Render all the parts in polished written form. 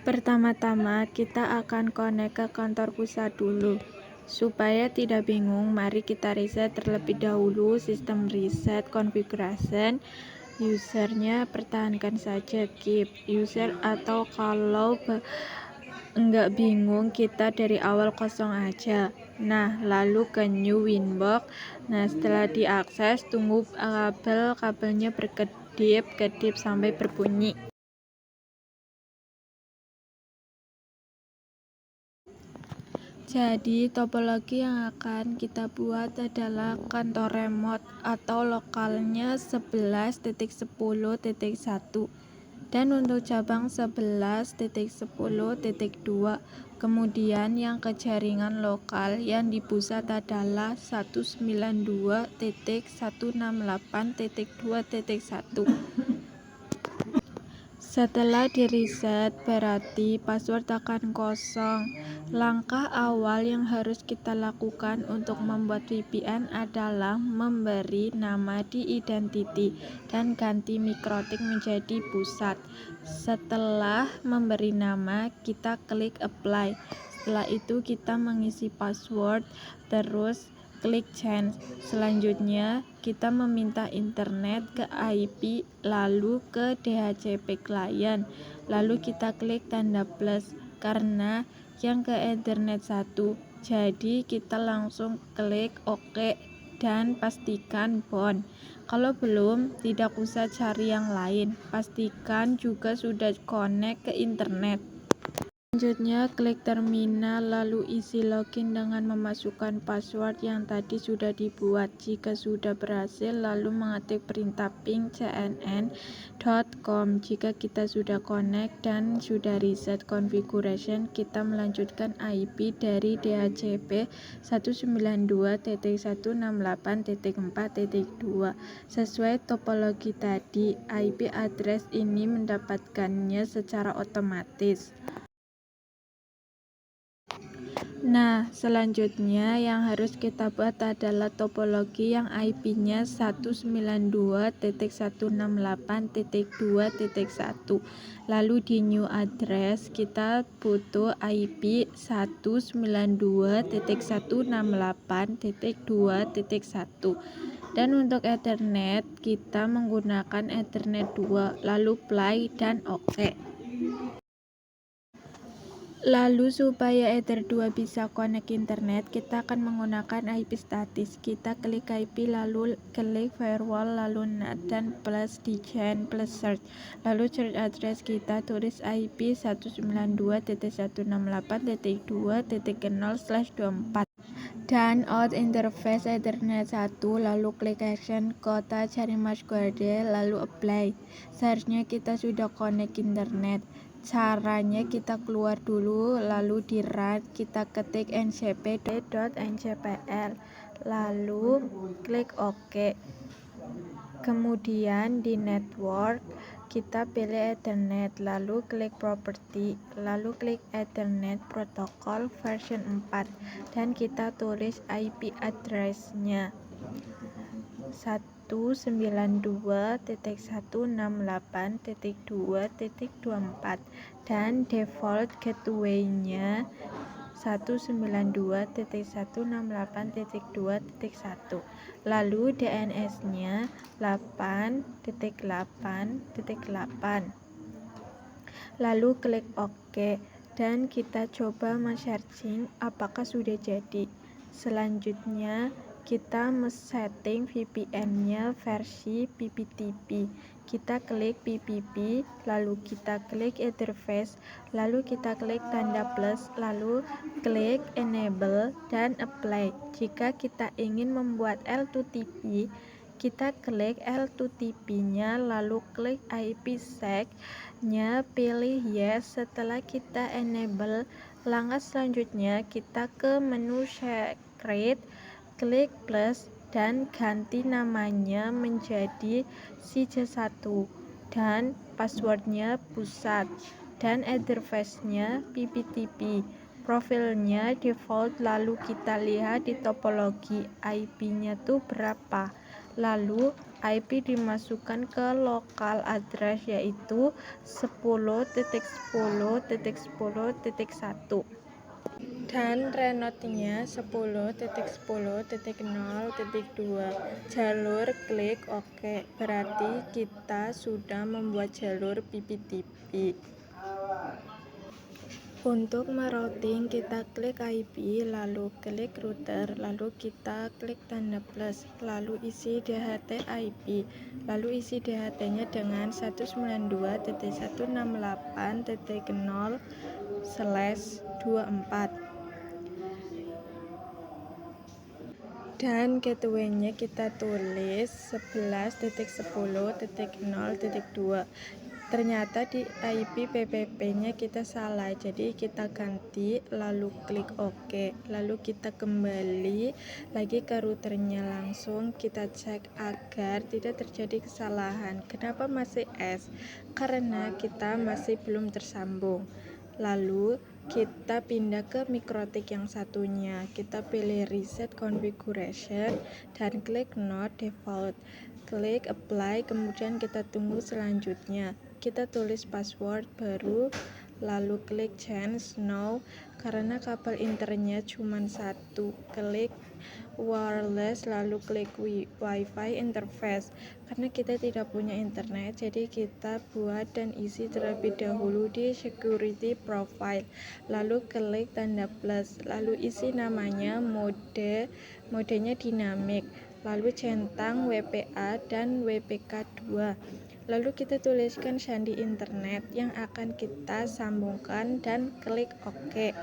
Pertama-tama kita akan connect ke kantor pusat dulu. Supaya tidak bingung, mari kita reset terlebih dahulu sistem reset configuration. Usernya pertahankan saja keep user, atau kalau enggak bingung kita dari awal kosong aja. Nah, lalu ke new winbox. Nah, setelah diakses, tunggu kabelnya berkedip sampai berbunyi. Jadi, topologi yang akan kita buat adalah kantor remote atau lokalnya 11.10.1 dan untuk cabang 11.10.2. Kemudian yang ke jaringan lokal yang di pusat adalah 192.168.2.1. Setelah di-reset, berarti password akan kosong. Langkah awal yang harus kita lakukan untuk membuat VPN adalah memberi nama di identity dan ganti mikrotik menjadi pusat. Setelah memberi nama, kita klik apply. Setelah itu kita mengisi password, terus klik change. Selanjutnya kita meminta internet ke IP, lalu ke DHCP client, lalu kita klik tanda plus karena yang ke Ethernet 1. Jadi kita langsung klik OK dan pastikan bound. Kalau belum, tidak usah cari yang lain, pastikan juga sudah connect ke internet. Selanjutnya klik terminal, lalu isi login dengan memasukkan password yang tadi sudah dibuat. Jika sudah berhasil, lalu mengetik perintah ping cnn.com. Jika kita sudah connect dan sudah reset configuration, kita melanjutkan IP dari DHCP 192.168.4.2 sesuai topologi tadi. IP address ini mendapatkannya secara otomatis. Nah, selanjutnya yang harus kita buat adalah topologi yang IP-nya 192.168.2.1. Lalu di new address kita butuh IP 192.168.2.1. Dan untuk Ethernet kita menggunakan Ethernet 2, lalu play dan OK. Lalu supaya Ether 2 bisa connect internet, kita akan menggunakan IP statis. Kita klik IP, lalu klik firewall, lalu NAT dan plus di chain plus search. Lalu search address kita tulis IP 192.168.2.0/24 dan out interface Ethernet 1, lalu klik action kota cari masquerade, lalu apply. Seharusnya kita sudah connect internet. Caranya kita keluar dulu, lalu di run kita ketik ncp.ncpl, lalu klik OK. Kemudian di network kita pilih Ethernet, lalu klik property, lalu klik Ethernet protocol version 4 dan kita tulis IP address-nya 192.168.2.24 dan default gateway-nya 192.168.2.1. Lalu DNS-nya 8.8.8. Lalu klik OK dan kita coba men-searching apakah sudah jadi. Selanjutnya kita setting VPN-nya versi PPTP. Kita klik PPP, lalu kita klik interface, lalu kita klik tanda plus, lalu klik enable dan apply. Jika kita ingin membuat L2TP, kita klik L2TP-nya, lalu klik IPsec-nya, pilih yes. Setelah kita enable, langkah selanjutnya kita ke menu secret, klik plus dan ganti namanya menjadi SIJA1 dan passwordnya pusat dan interface-nya PPTP. Profilnya default, lalu kita lihat di topologi IP-nya tuh berapa. Lalu IP dimasukkan ke local address yaitu 10.10.10.1 dan renotenya 10.10.0.2. Jalur klik OK, berarti kita sudah membuat jalur PPTP. Untuk merouting kita klik IP, lalu klik router, lalu kita klik tanda plus, lalu isi DHT IP, lalu isi DHT-nya dengan 192.168.0/24. Dan gateway-nya kita tulis 11.10.0.2. Ternyata di IP PPP-nya kita salah, jadi kita ganti, lalu klik OK, lalu kita kembali lagi ke routernya, langsung kita cek agar tidak terjadi kesalahan. Kenapa masih S? Karena kita masih belum tersambung. Lalu kita pindah ke mikrotik yang satunya, kita pilih reset configuration dan klik not default, klik apply, kemudian kita tunggu selanjutnya. Kita tulis password baru, lalu klik change now. Karena kabel internya cuma satu, klik wireless, lalu klik wifi interface. Karena kita tidak punya internet, jadi kita buat dan isi terlebih dahulu di security profile, lalu klik tanda plus, lalu isi namanya, modenya dinamik, lalu centang WPA dan WPK2. Lalu kita tuliskan sandi internet yang akan kita sambungkan dan klik OK.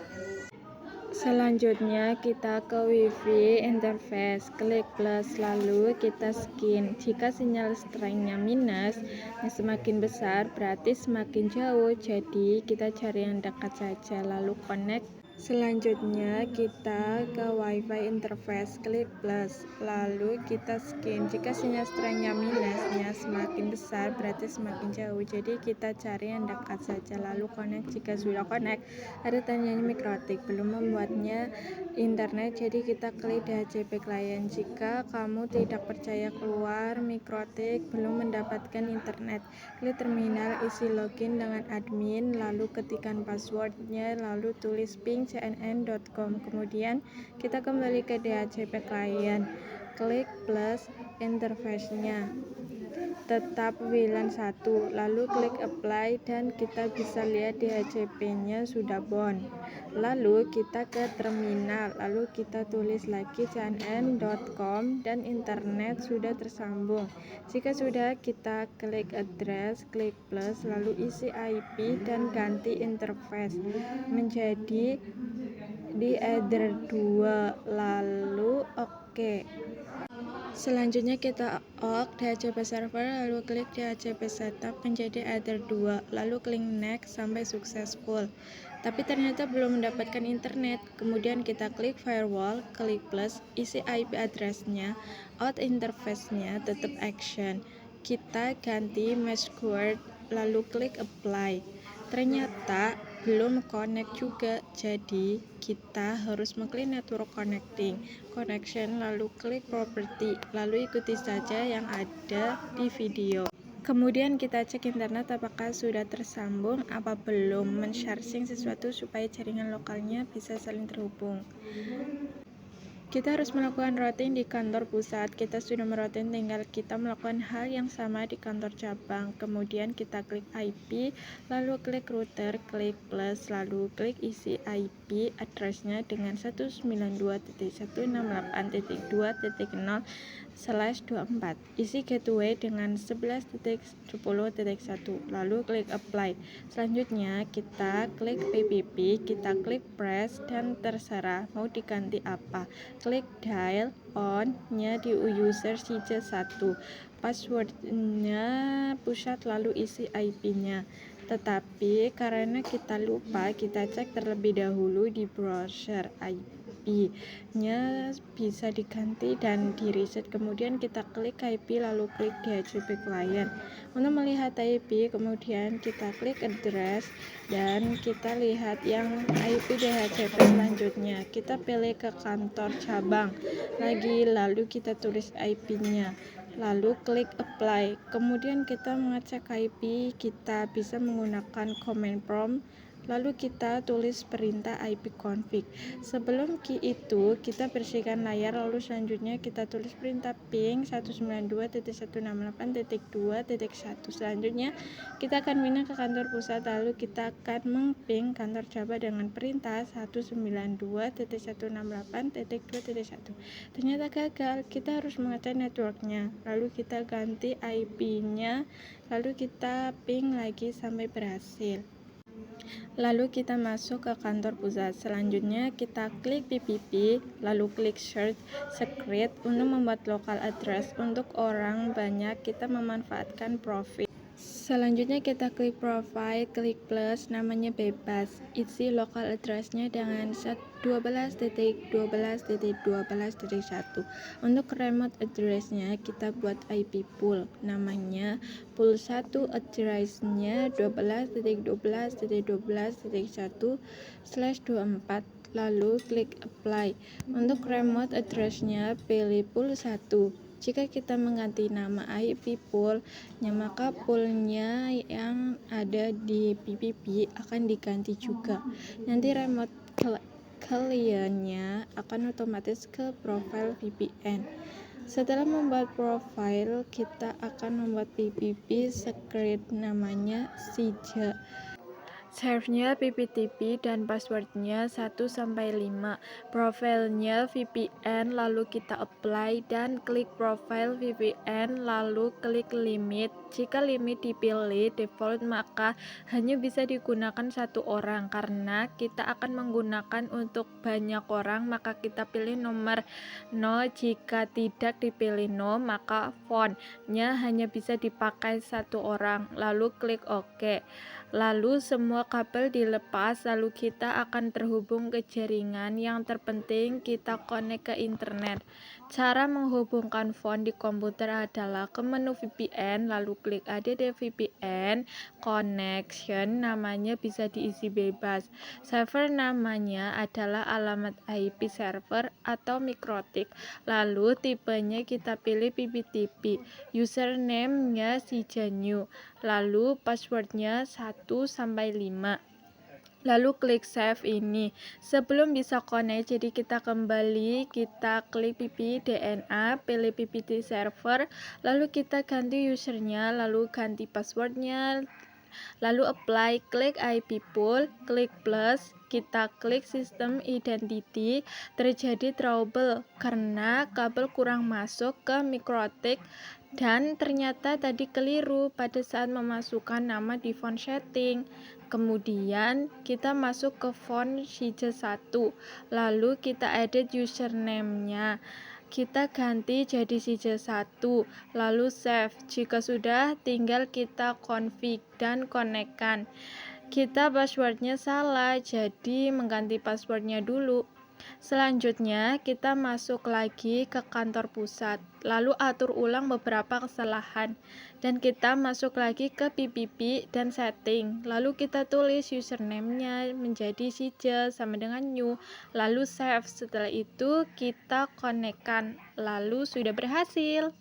Selanjutnya kita ke wifi interface, klik plus, lalu kita skin. Jika sinyal strength-nya minus, semakin besar berarti semakin jauh, jadi kita cari yang dekat saja, lalu connect. Selanjutnya kita ke wifi interface, klik plus, lalu kita skin. Jika sinyal strength-nya minusnya semakin besar berarti semakin jauh, jadi kita cari yang dekat saja, lalu connect. Jika sudah connect, ada tanyanya mikrotik, belum membuatnya internet, jadi kita klik DHCP client. Jika kamu tidak percaya keluar mikrotik, belum mendapatkan internet, klik terminal, isi login dengan admin, lalu ketikkan passwordnya, lalu tulis ping cnn.com, kemudian kita kembali ke DHCP client, klik plus, interface-nya tetap WLAN 1, lalu klik apply dan kita bisa lihat DHCP-nya sudah bound. Lalu kita ke terminal, lalu kita tulis lagi cnn.com dan internet sudah tersambung. Jika sudah, kita klik address, klik plus, lalu isi IP dan ganti interface menjadi di Ether 2, lalu OK. Selanjutnya kita OK DHCP server, lalu klik DHCP setup menjadi Ether 2, lalu klik next sampai successful. Tapi ternyata belum mendapatkan internet. Kemudian kita klik firewall, klik plus, isi IP address-nya, out interface-nya tetap action. Kita ganti password, lalu klik apply. Ternyata belum connect juga, jadi kita harus mengklik network connection, lalu klik property, lalu ikuti saja yang ada di video. Kemudian kita cek internet apakah sudah tersambung apa belum, men-sharing sesuatu supaya jaringan lokalnya bisa saling terhubung. Kita harus melakukan routing di kantor pusat. Kita sudah merouting, tinggal kita melakukan hal yang sama di kantor cabang. Kemudian kita klik IP, lalu klik router, klik plus, lalu klik isi IP address-nya dengan 192.168.2.0/24. Isi gateway dengan 11.10.1, lalu klik apply. Selanjutnya kita klik PPP, kita klik press dan terserah mau diganti apa. Klik dial on-nya di user sije 1, passwordnya pusat, lalu isi IP-nya. Tetapi karena kita lupa, kita cek terlebih dahulu di browser IP-nya bisa diganti dan di reset. Kemudian kita klik IP, lalu klik DHCP client. Untuk melihat IP, kemudian kita klik address dan kita lihat yang IP DHCP selanjutnya. Kita pilih ke kantor cabang lagi, lalu kita tulis IP-nya, lalu klik apply. Kemudian kita mengecek IP, kita bisa menggunakan command prompt, lalu kita tulis perintah ipconfig. Sebelum key itu kita bersihkan layar, lalu selanjutnya kita tulis perintah ping 192.168.2.1. Selanjutnya kita akan pindah ke kantor pusat, lalu kita akan mengping kantor Java dengan perintah 192.168.2.1. Ternyata gagal, kita harus mengecek networknya, lalu kita ganti IP-nya, lalu kita ping lagi sampai berhasil. Lalu kita masuk ke kantor pusat. Selanjutnya kita klik PPP, lalu klik search secret untuk membuat local address. Untuk orang banyak kita memanfaatkan profile. Selanjutnya kita klik profile, klik plus, namanya bebas. Isi local address-nya dengan 12.12.12.1. Untuk remote address-nya kita buat IP pool, namanya pool 1, address-nya 12.12.12.1/24. Lalu klik apply. Untuk remote address-nya pilih pool 1. Jika kita mengganti nama IP pool-nya, maka pool-nya yang ada di PPP akan diganti juga. Nanti remote client-nya akan otomatis ke profile VPN. Setelah membuat profile, kita akan membuat PPP script, namanya Sija. Serve-nya PPTP dan passwordnya 1-5. Profilnya VPN, lalu kita apply dan klik profile VPN, lalu klik limit. Jika limit dipilih default, maka hanya bisa digunakan satu orang. Karena kita akan menggunakan untuk banyak orang, maka kita pilih nomor 0. Jika tidak dipilih 0, maka font-nya hanya bisa dipakai satu orang. Lalu klik OK. Lalu semua kabel dilepas, lalu kita akan terhubung ke jaringan. Yang terpenting kita connect ke internet. Cara menghubungkan phone di komputer adalah ke menu VPN, lalu klik add VPN connection, namanya bisa diisi bebas. Server namanya adalah alamat IP server atau mikrotik. Lalu tipenya kita pilih PPTP. Username-nya Sijanew. Lalu passwordnya 1-5. Lalu klik save ini. Sebelum bisa connect, jadi kita kembali, kita klik PPDNA, pilih PPT server, lalu kita ganti usernya, lalu ganti passwordnya, lalu apply, klik IP pool, klik plus, kita klik sistem identity. Terjadi trouble karena kabel kurang masuk ke mikrotik dan ternyata tadi keliru pada saat memasukkan nama di font setting. Kemudian kita masuk ke font Sija 1, lalu kita edit username-nya, kita ganti jadi Sija 1, lalu save. Jika sudah, tinggal kita config dan konekkan. Kita passwordnya salah, jadi mengganti passwordnya dulu. Selanjutnya kita masuk lagi ke kantor pusat, lalu atur ulang beberapa kesalahan, dan kita masuk lagi ke PPP dan setting, lalu kita tulis username-nya menjadi Sija sama dengan new, lalu save. Setelah itu kita konekkan, lalu sudah berhasil.